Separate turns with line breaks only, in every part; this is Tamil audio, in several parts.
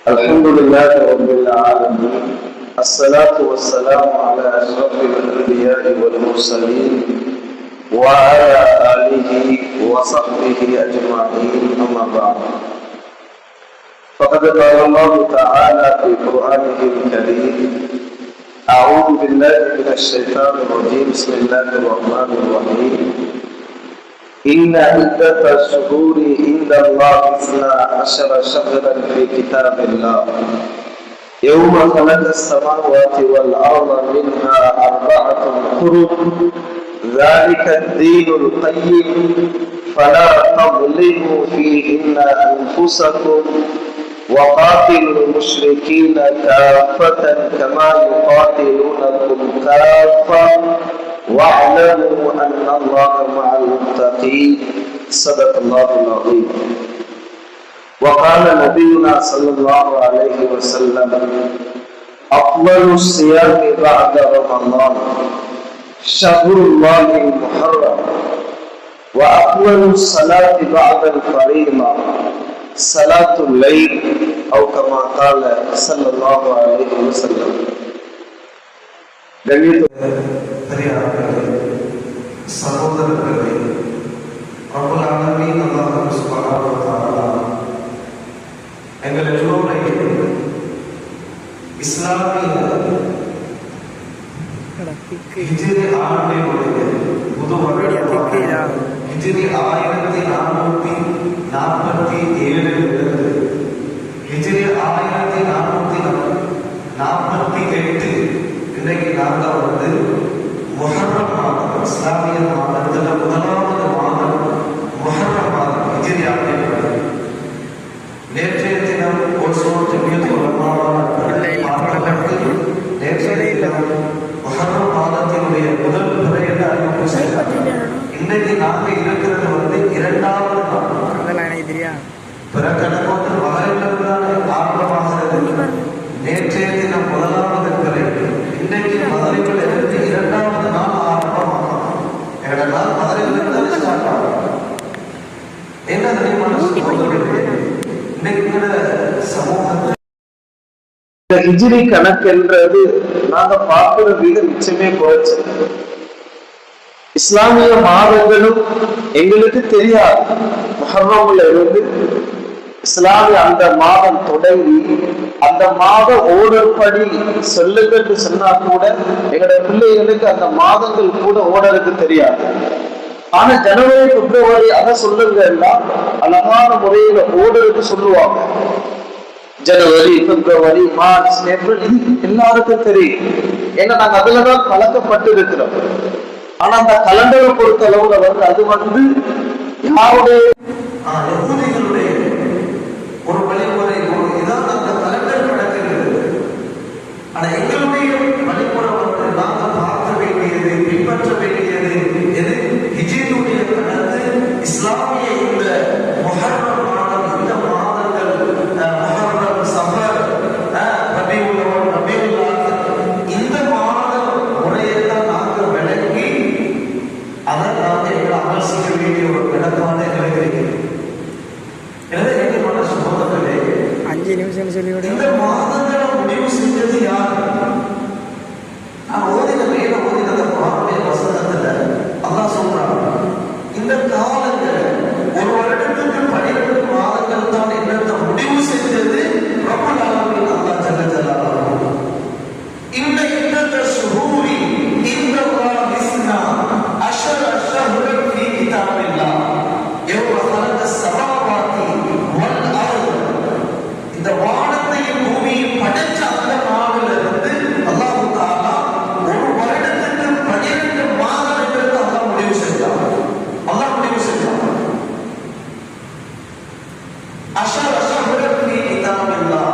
الحمد لله رب العالمين. الصلاة والسلام على أشرف الأنبياء والمرسلين وعلى آله وصحبه أجمعين، أما بعد. فقد قال الله تعالى في قرآنه الكريم: أعوذ بالله من الشيطان الرجيم، بسم الله الرحمن الرحيم. إن عدة الشهور عند الله 12 شهرا في كتاب الله يوم خلق السماوات والأرض منها 4 حرم ذلك الدين القيم فلا تظلموا فيهن أنفسكم وقاتلوا المشركين كافة كما يقاتلونكم كافة واعلموا أن الله مع المتقين. صدق الله العظيم. وقال نبينا صلى الله عليه وسلم: أفضل الصيام بعد رمضان شهر الله المحرم، وأفضل الصلاة بعد الفريضة صلاة الليل، أو كما قال صلى الله عليه وسلم. சகோதரர்களே, ரப்பல் ஆலமீன் அல்லாஹ் சுப்ஹானஹு வ தஆலா எங்கள் எல்லோரையும் இஸ்லாமிய ஹிஜ்ரி ஆண்டினுடைய புது வருடமாக ஹிஜ்ரி 1447 ஹிஜ்ரி 1448 இன்றைக்கு நாங்கள் முஹர்ரம் மாதம், இஸ்லாமிய மாதத்தில் முதலாவது மாதம் முஹர்ரம் மாதம், ஹிஜ்ரி ஆண்டினுடைய. நேற்றைய தினம் முஹர்ரம் மாதத்தினுடைய முதல் முறை என்று அறிவிப்பு செய்தார். இன்றைக்கு நாங்கள் இருக்கிறது இரண்டாவது நாள். பிற கணக்கு மகரிலிருந்தான ஆரம்பமாகிறது. நேற்றைய தினம் முதலாவது பிறை, இன்றைக்கு மகரில் இருந்து இரண்டாவது நாள் ஆரம்பமாகும். நாள் மகரிலிருந்து ஸ்டார்ட் ஆகும். என்ன தெரியுமான இன்னைக்கு சமூகத்தில்
ஹிஜ்ரி கணக்குன்றது நாங்க பார்க்கிற வீதம் நிச்சயமே குறைச்சு. இஸ்லாமிய மாதங்களும் எங்களுக்கு தெரியாது. முஹர்ரம்ல இருந்து இஸ்லாமிய அந்த மாதம் தொடங்கி அந்த மாத ஓடர் படி சொல்லுங்கன்னு சொன்னா கூட எங்களோட பிள்ளைகளுக்கு அந்த மாதங்கள் கூட ஓடருக்கு தெரியாது. ஆனா ஜனவரி, பிப்ரவரி அதை சொல்லுங்க எல்லாம் அழகான முறையில ஓடருக்கு சொல்லுவாங்க. ஜனவரி, பிப்ரவரி, மார்ச், ஏப்ரல், இது எல்லாருக்கும் தெரியும். ஏன்னா நாங்க அதுலதான் பழக்கப்பட்டு இருக்கிறோம். ஆனா அந்த கலண்டரை பொறுத்த அளவுல அது யாருடைய
ஒரு வழிமுறை, இதான் அந்த கலண்டர் நடக்கிறது. ஆனா எங்களுடைய வழிமுறை நாங்கள் பார்க்க வேண்டியது, பின்பற்ற வேண்டியது எது? ஹிஜ்ரியுடைய கணக்கு, இஸ்லாமிய இந்த முஹர்ரம் மாதம், இந்த மாதங்கள் முஹர்ரம், சஃபர், ரபீஉல் அவ்வல், ரபீஉல் ஆகிர், இந்த மாத முறையை தான் நாங்கள் விளங்கி அதை நாங்கள் எங்களை அமல் செய்ய வேண்டிய ஒரு விளக்கமான எங்களுக்கு இருக்கிறது. எனவே எங்கள் மன சகோதரர்களே,
5 நிமிஷம் சொல்லி
இந்த மாதங்களை முடிவு செஞ்சது யார்? நான் ஓதின மேல ஓதினத குர்ஆனுடைய வசனத்துல அல்லாஹ் சொல்றான், இந்த காலங்களை ஒரு வருடத்துக்கு 12 மாதங்கள் தான் என்னத்தை முடிவு செஞ்சது ரப்பல் ஆலமீன் அல்லாஹ் ஜல்ல ஜலாலுஹு. இந்த இத்தத ஷுஹூரி இந்தல்லாஹ் 12 ஷஹ்ரன் ஃபீ கிதாபில்லாஹ் யௌம ஹலக ஸமாவாதி வல் அர்த். இந்த வானத்தையும் பூமியையும் படைச்ச அந்த நாளில் இருந்து அல்லாஹ் தஆலா ஒரு வருடத்துக்கு 12 மாதம் என்று அல்லாஹ் முடிவு செஞ்சான். அல்லாஹ் முடிவு செஞ்சான். அஷர ஷஹ்ரன் ஃபீ கிதாபில்லாஹ்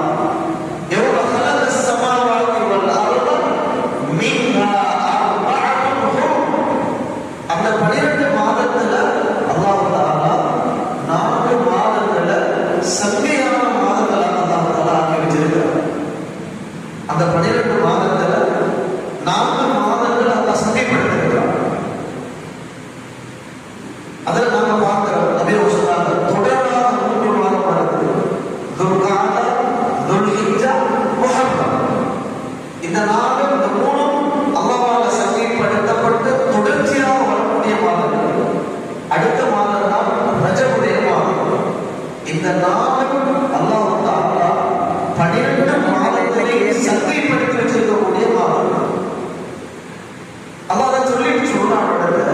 யௌம ஹலக ஸமாவாதி வல் அர்த் மின்ஹா அர்பஅத்துன் ஹுரும். அந்த 12 மாதத்துல அல்லாஹ் தஆலா 4 மாதங்களை சங்கையான மாதங்களாக அல்லாஹ் தஆலா ஆக்கி வச்சிருக்கிறார். அந்த 12 மாதத்துல 4 மாதங்கள் அல்லாஹ் சங்கைப்படுத்திருக்கிறார். அதில் நாங்க பார்க்கிறோம், நபி சொன்னாங்க, தொடராக 3 மாதம் வருது. துல்காதா, துல் இந்த நாளும் இந்த மூணும் அல்லாஹ்வால சங்கைப்படுத்தப்பட்டு தொடர்ச்சியாக வரக்கூடிய மாதம். அடுத்த மாதம் தான் ரஜபுடைய மாதம். இந்த நாளும் அல்லாஹ் தஆலா 12 மாதங்களை சங்கைப்படுத்தி வச்சிருக்கக்கூடிய மாதம். அல்லாஹ் தான் சொல்லிட்டு சொல்றான் இடத்துல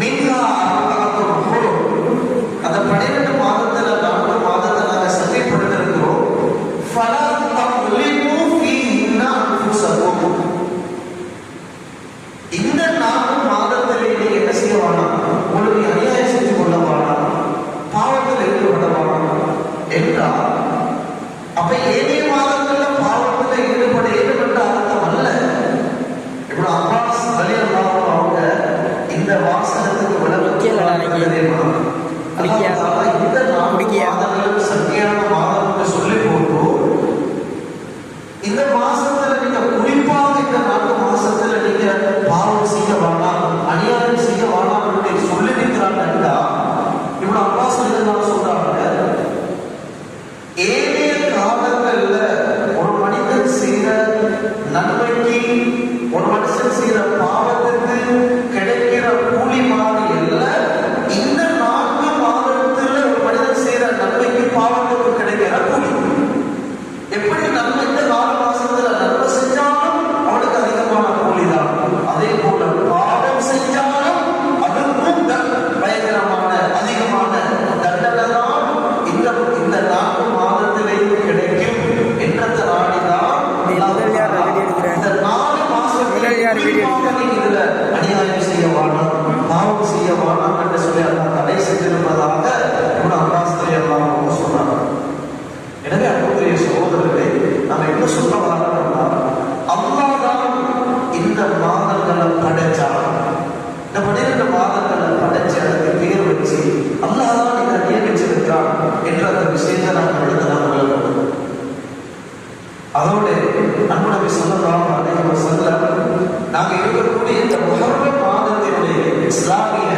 மின்ஹா அர்பஅத்துல் ஹுரும். அந்த 12 மாதத்துல 4 மாதத்தை நாங்க சங்கைப்படுத்திருக்கிறோம். ஃபலா தக்லிபு ஃபீஹின்ன அன்ஃபுஸகும். இந்த 4 மாதத்திலே நீங்க என்ன செய்ய வேணாம், உங்களுக்கு அநியாயம் செஞ்சு கொள்ள வேணாம், பாவத்தில் ஈடுபட வேணாம் என்றால் அப்ப ஏனைய மாதங்கள்ல பாவத்தில் ஈடுபட்ட அர்த்தம் அல்ல. இப்ப அப்பாஸ் ரலியல்லாஹு அவங்க இந்த வாசகத்துக்கு விளக்கம் தெரியுமா? இந்த 4 மாதங்களும் சத்தியான மாதம் என்று சொல்லி போட்டு இந்த மாசத்துல நீங்க குறிப்பாக இந்த 4 மாசத்துல நீங்க பாவம் செய்ய வேண்டாம், அநியாயம் செய்ய வேண்டாம் என்று சொல்லி நிற்கிறாங்கன்னா இப்ப அப்பாஸ் ரலியல்லாஹு சொல்றாங்க, ஏனைய காலங்கள்ல ஒரு மனிதன் செய்த நன்மைக்கு ஒரு மனுஷன் செய்த பாவத்துக்கு கிடைக்கிற கூலி மாதிரி அல்ல, இந்த 4 மாதத்துல ஒரு மனிதன் செய்த நன்மைக்கு பாவத்துக்கு கிடைக்கிற கூலி. எப்படி நன்மை இந்த 4 மாசத்துல நன்மை செஞ்சாலும் அவனுக்கு அதிகமான கூலி தான், அதே போல பாவம் செஞ்சாலும் அதுக்கும் பயங்கரமான அதிகமான தண்டனை தான் இந்த 4 மாதத்திலே கிடைக்கும் என்றத நாடிதான் இந்த 4 மாசத்துல இதுல அநியாயம் செய்ய வேண்டாம், பாவம் செய்ய வேண்டாம் என்று சொல்லி அல்லாஹ் தடை செஞ்சிருப்பதாக அப்பாஸ் ரலியல்லாஹு சொன்னாங்க. எனவே அன்புக்குரிய சகோதரர்களே, நாம என்ன சொல்ல வரோம்னா, அல்லாஹ் தான் இந்த மாதங்களை படைச்சான். இந்த 12 மாதங்களை படைச்சு அதுக்கு பேர் வச்சு அல்லாஹ் தான் இதை நியமிச்சிருக்கிறான் என்ற அந்த விஷயத்தை நாம் எழுதலாம். அதோட அன்பு நபி ஸல்லல்லாஹு அலைஹி வஸல்லம் நாங்க இருக்கக்கூடிய இந்த முஹர்ரம் மாதத்தினுடைய இஸ்லாமிய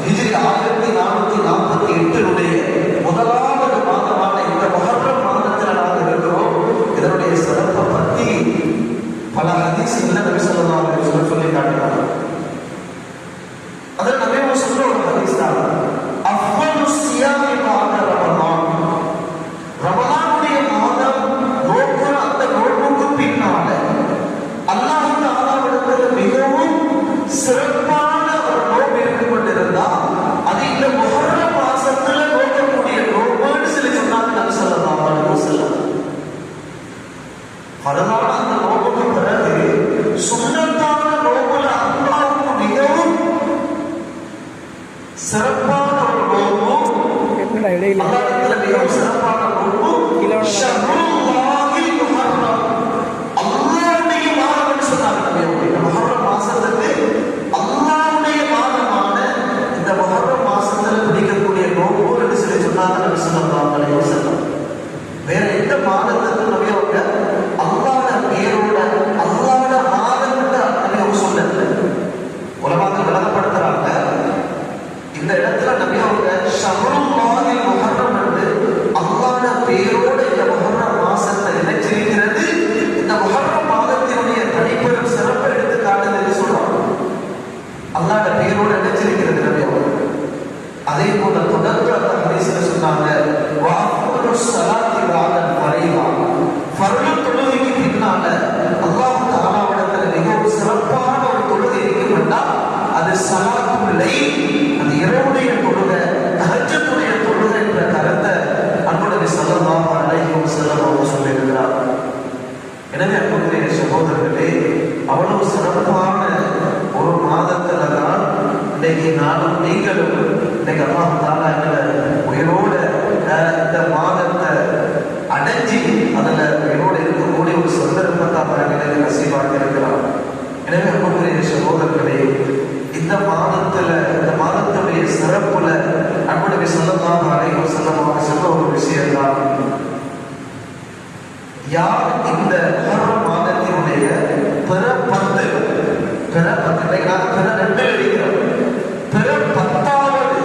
ஹிஜ்ரி 1448 முதலாவது மாதமான இந்த முஹர்ரம் மாதத்தில் நாங்கள் இருக்கிறோம். இதனுடைய சிறப்பை பற்றி பல ஹதீஸ்ல நபி ஸல்லல்லாஹு அலைஹி வஸல்லம் சொல்லி காட்டினாங்க. அதில் நபி சொல்ற ஒரு ஹதீஸ் தான், அஃபலு ஸியாமி பாத ரமலான். ரமலானுடைய மாதம் நோக்குற அந்த நோக்குக்கு பின்னால அல்லாஹ் தஆலாவிடத்தில் மிகவும் சிறப்பான ஒரு நோன்பு இருந்து கொண்டிருந்தா அது இந்த முஹர்ரம் மாசத்துல நோக்கக்கூடிய நோன்புன்னு சொல்லி சொன்னாங்க நபி ஸல்லல்லாஹு அலைஹி வஸல்லம். அதனால அந்த நோன்புக்கு பிறகு சுன்னத்தான நோன்புல அல்லாஹ்வுக்கு மிகவும் சிறப்பான ஒரு நோன்பு, அல்லாஹ்விடத்தில் மிகவும் சிறப்பான நோன்பு ஷஹ்ருல்லாஹில் முஹர்ரம். அல்லாஹ்வுடைய மாதம் சொன்னாங்க நபி. இந்த முஹர்ரம் மாசத்துக்கு அல்லாஹ்வுடைய மாதமான இந்த முஹர்ரம் மாசத்துல பிடிக்கக்கூடிய நோன்பு என்று சொல்லி சொன்னாங்க நபி ஸல்லல்லாஹு அலைஹி வஸல்லம். வேற எந்த மாதத்துக்கு நபி அவங்க அல்லாஹ்வோட பேரோட அல்லாஹ்வோட மாதம் நபி அவங்க சொல்லல. உலமாக்கள் விளக்கப்படுத்துறாங்க, இந்த இடத்துல நபி அவங்க ஷஹ்ருல்லாஹில் முஹர்ரம் என்று அல்லாஹ்வோட பேரோட இந்த முஹர்ரம் மாசத்தை இணைச்சிருக்கிறது. இந்த முஹர்ரம் மாதத்தினுடைய தனிப்பெரும் சிறப்பை எடுத்து காட்டுது சொல்றாங்க. அல்லாஹ்வோட பேரோட இணைச்சிருக்கிறது நபி அவங்க. அதே போல தொடர்ந்து அந்த ஹதீஸ்ல சொன்னாங்க, வஅஃபலு ஸலாத்தி பஅதல் ஃபரீதா. ஃபர்து தொழுகைக்கு பின்னால அல்லாஹ் தஆலாவிடத்தில் மிகவும் சிறப்பான ஒரு தொழுகை இருக்கும்னா அது ஸலாத்துல் லைல், அது இரவுடைய தொழுகை, தஹஜ்ஜுடைய தொழுகை என்ற கருத்தை அன்பு நபி ஸல்லல்லாஹு அலைஹி வஸல்லம் அவங்க சொல்லியிருக்கிறார். எனவே அன்புக்குரிய சகோதரர்களே, அவ்வளவு சிறப்பான ஒரு மாதத்துல தான் இன்னைக்கு நானும் நீங்களும் இன்னைக்கு அல்லாஹ் தஆலா எங்களை உயிரோட இந்த மாதத்தை அடைஞ்சி அதுல உயிரோடு இருக்கக்கூடிய ஒரு சந்தர்ப்பத்தை அவர்களை நசீபாக இருக்கிறார். எனவே அன்புக்குரிய சகோதரர்களே, இந்த மாதத்துடைய சிறப்புல அன்பு நபி ஸல்லல்லாஹு அலைஹி வஸல்லம் அவங்க சொன்ன ஒரு விஷயம் தான், யார் இந்த முஹர்ரம் மாதத்தினுடைய பிற 10 நாங்கள் பிற 2 இருக்கிறோம், பிற 10வது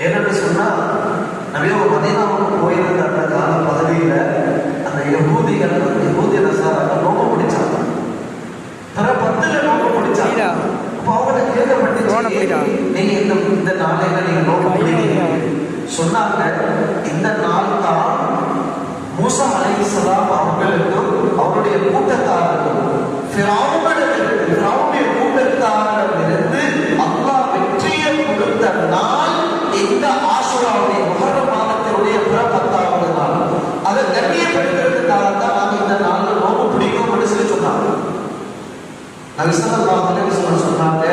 ஏனென்று சொன்னா நிறைய மதீனாவுக்கு போயிருந்த அந்த கால பதவியில அந்த யகூதிய நசாராக்கள் நோக்க பிடிச்சாங்க. தர 10ல நோக்க பிடிச்சாங்க. அப்போ அவங்களை கேட்கப்பட்டுச்சு, நீங்க இந்த நாளையில நீங்க நோக்க பிடிக்கிறீங்க சொன்னாங்க. இந்த நாள் தான் மூசா அலைஹிஸ்ஸலாம் அவர்களுக்கும் அவருடைய கூட்டத்தாருக்கும் ஃபிரௌனுடைய கூட்டத்தாரிடமிருந்து அல்லாஹ் வெற்றியை கொடுத்த நாள் இந்த ஆஷுராவுடைய முஹர்ரம் மாதத்தினுடைய 10வது நாள். அதை கண்ணியப்படுத்துறதுக்காக தான் நாங்கள் இந்த நாளில் நோம்பு பிடிக்கும் சொல்லி சொன்னாங்க. நபி ஸல்லல்லாஹு அலைஹி வஸல்லம் சொன்னாங்க,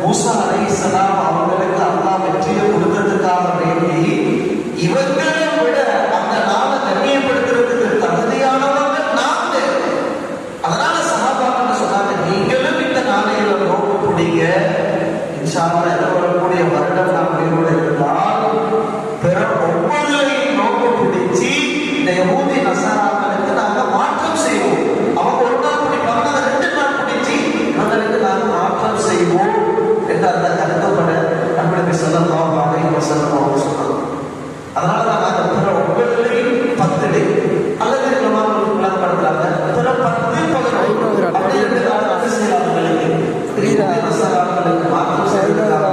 மூசா அலைஹிஸ்ஸலாம் அவர்களுக்கு அல்லாஹ் வெற்றியை கொடுத்ததுக்காக வேண்டி இவங்களை விட அந்த நாளை கண்ணியப்படுத்துறதுக்கு தகுதியானவங்க நாங்க. அதனால சஹாபாக்கள் சொன்னாங்க, நீங்களும் இந்த நாளையில நோம்பு பிடிங்க. இன்ஷா அல்லாஹ் எதிர்வரக்கூடிய வருடம் நாம் உயிரோடு இருந்தால் பிற 9 நோம்பு பிடிச்சி இந்த யஹூதி நஸாராக்களுக்கு நாங்கள் மாற்றம் செய்வோம். அவங்க ஒரு நாள் பிடிப்பாங்க, நாங்கள் 2 நாள் பிடிச்சி இவங்களுக்கு நாங்கள் மாற்றம் செய்வோம் என்று அந்த கருத்தப்பட நபி ஸல்லல்லாஹு அலைஹி வஸல்லம் அவங்க சொன்னாங்க. அதனால தான் நாங்கள் பிற 9 10 அல்லது விளக்கப்படுத்துறாங்க பிற 10 11 அப்படின்னு நஸாராக்களுக்கு மாற்றம் செய்வதற்காக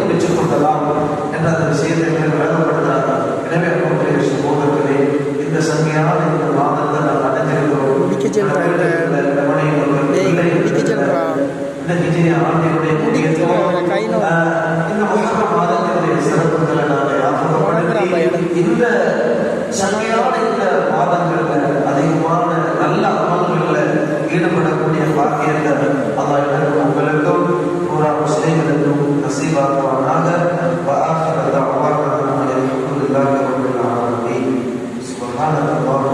பிடிச்சு கொள்ளலாம் என்ற அந்த விஷயத்தை விளக்கப்படுத்துறாங்க. எனவே அன்புக்குரிய சகோதரர்களே, இந்த சங்கையான இந்த மாதத்தை நாம் அடைஞ்சிருக்கிறோம். இந்த விஜய ஆண்டினுடைய இந்த முஹர்ரம் மாதத்தினுடைய சிறப்புகளை நாங்கள் ஞாபகப்படுத்தி இந்த சங்கையான இந்த மாதங்களில் அதிகமான நல்ல அமல்களில் ஈடுபடக்கூடிய பாக்கியத்தை அல்லாஹ் எனக்கும் உங்களுக்கும் பூரா முஸ்லிம்களுக்கும் நசீபாக்குவானாக. وآخر دعوانا الحمد لله رب العالمين. سبحانك اللهم